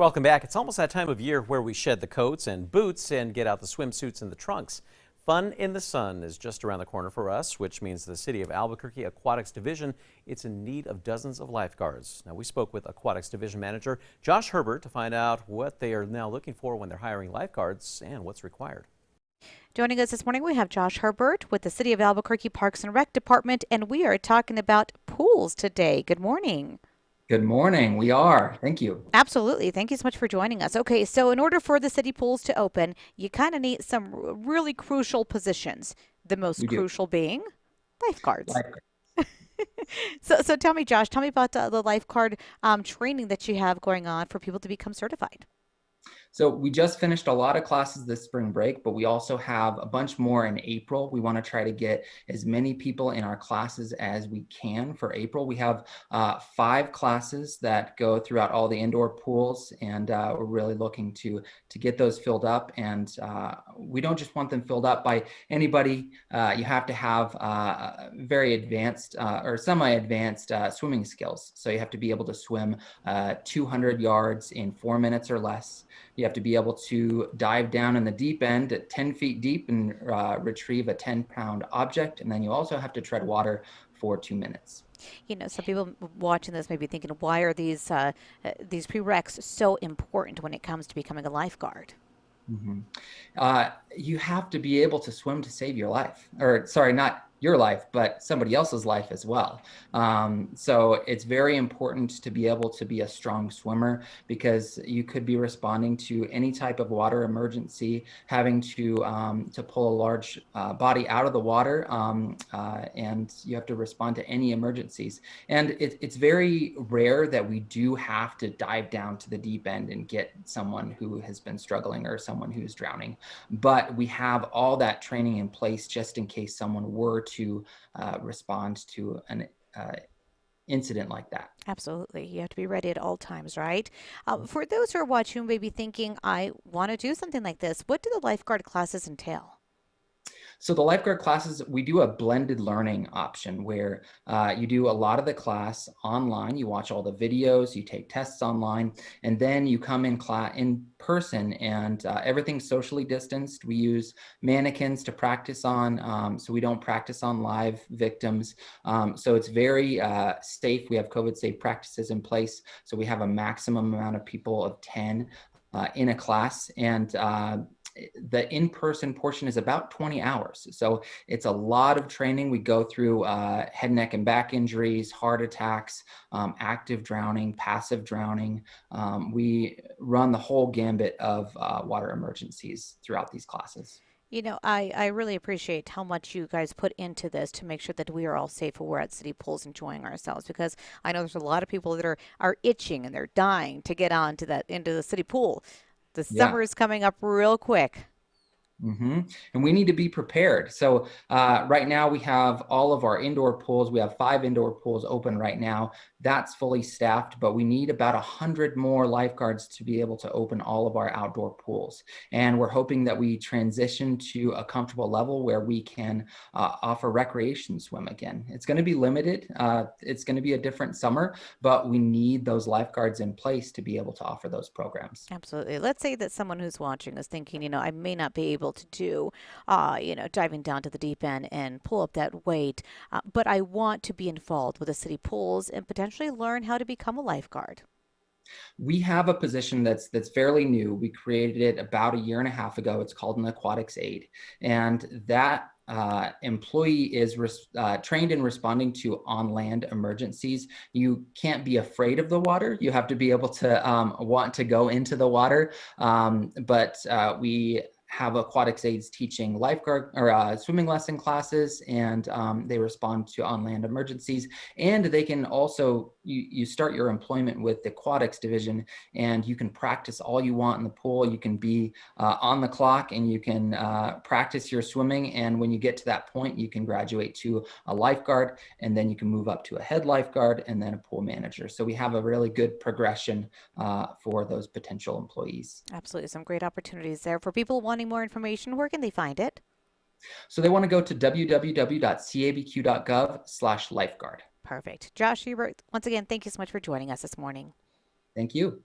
Welcome back. It's almost that time of year where we shed the coats and boots and get out the swimsuits and the trunks. Fun in the Sun is just around the corner for us, which means the City of Albuquerque Aquatics Division, it's in need of dozens of lifeguards. Now, we spoke with Aquatics Division Manager Josh Herbert to find out what they are now looking for when they're hiring lifeguards and what's required. Joining us this morning, we have Josh Herbert with the City of Albuquerque Parks and Rec Department, and we are talking about pools today. Good morning. Good morning. We are. Thank you. Absolutely. Thank you so much for joining us. Okay, so in order for the city pools to open, you kind of need some really crucial positions. The most We do. crucial being lifeguards. Like, So tell me, Josh, tell me about the lifeguard training that you have going on for people to become certified. so we just finished a lot of classes this spring break, but we also have a bunch more in April. We want to try to get as many people in our classes as we can for April. We have 5 classes that go throughout all the indoor pools, and we're really looking to get those filled up. And we don't just want them filled up by anybody. You have to have very advanced or semi-advanced swimming skills. So you have to be able to swim 200 yards in 4 minutes or less. You have to be able to dive down in the deep end at 10 feet deep and retrieve a 10-pound object. And then you also have to tread water for 2 minutes. Some people watching this may be thinking, why are these prereqs so important when it comes to becoming a lifeguard? Mhm. You have to be able to swim to save your life, or sorry, not your life, but somebody else's life as well. So it's very important to be able to be a strong swimmer, because you could be responding to any type of water emergency, having to pull a large body out of the water, and you have to respond to any emergencies. And it's very rare that we do have to dive down to the deep end and get someone who has been struggling or someone who's drowning. But we have all that training in place just in case someone were to respond to an incident like that. Absolutely. You have to be ready at all times, right? For those who are watching who may be thinking, I want to do something like this, what do the lifeguard classes entail? So the lifeguard classes, we do a blended learning option where you do a lot of the class online. You watch all the videos, you take tests online, and then you come in class in person, and everything's socially distanced. We use mannequins to practice on, so we don't practice on live victims. So it's very safe. We have COVID safe practices in place. So we have a maximum amount of people of 10 in a class, and the in-person portion is about 20 hours. So it's a lot of training. We go through head, neck, and back injuries, heart attacks, active drowning, passive drowning. We run the whole gambit of water emergencies throughout these classes. I really appreciate how much you guys put into this to make sure that we are all safe when we're at city pools enjoying ourselves, because I know there's a lot of people that are itching and they're dying to get on to that into the city pool. The Yeah. summer is coming up real quick. And we need to be prepared. So right now we have all of our indoor pools. We have 5 indoor pools open right now. That's fully staffed, but we need about 100 more lifeguards to be able to open all of our outdoor pools. And we're hoping that we transition to a comfortable level where we can offer recreation swim again. It's going to be limited. It's going to be a different summer, but we need those lifeguards in place to be able to offer those programs. Absolutely. Let's say that someone who's watching is thinking, I may not be able to do, diving down to the deep end and pull up that weight, but I want to be involved with the city pools and potentially learn how to become a lifeguard. We have a position that's fairly new. We created it about a year and a half ago. It's called an aquatics aide, and that employee is trained in responding to on-land emergencies. You can't be afraid of the water. You have to be able to want to go into the water. But we have aquatics aides teaching lifeguard or swimming lesson classes, and they respond to on-land emergencies. And they can also, you start your employment with the aquatics division, and you can practice all you want in the pool. You can be on the clock, and you can practice your swimming. And when you get to that point, you can graduate to a lifeguard, and then you can move up to a head lifeguard and then a pool manager. So we have a really good progression for those potential employees. Absolutely. Some great opportunities there. For people wanting more information, where can they find it? So they want to go to www.cabq.gov/lifeguard. Perfect. Josh Hubert, once again, thank you so much for joining us this morning. Thank you.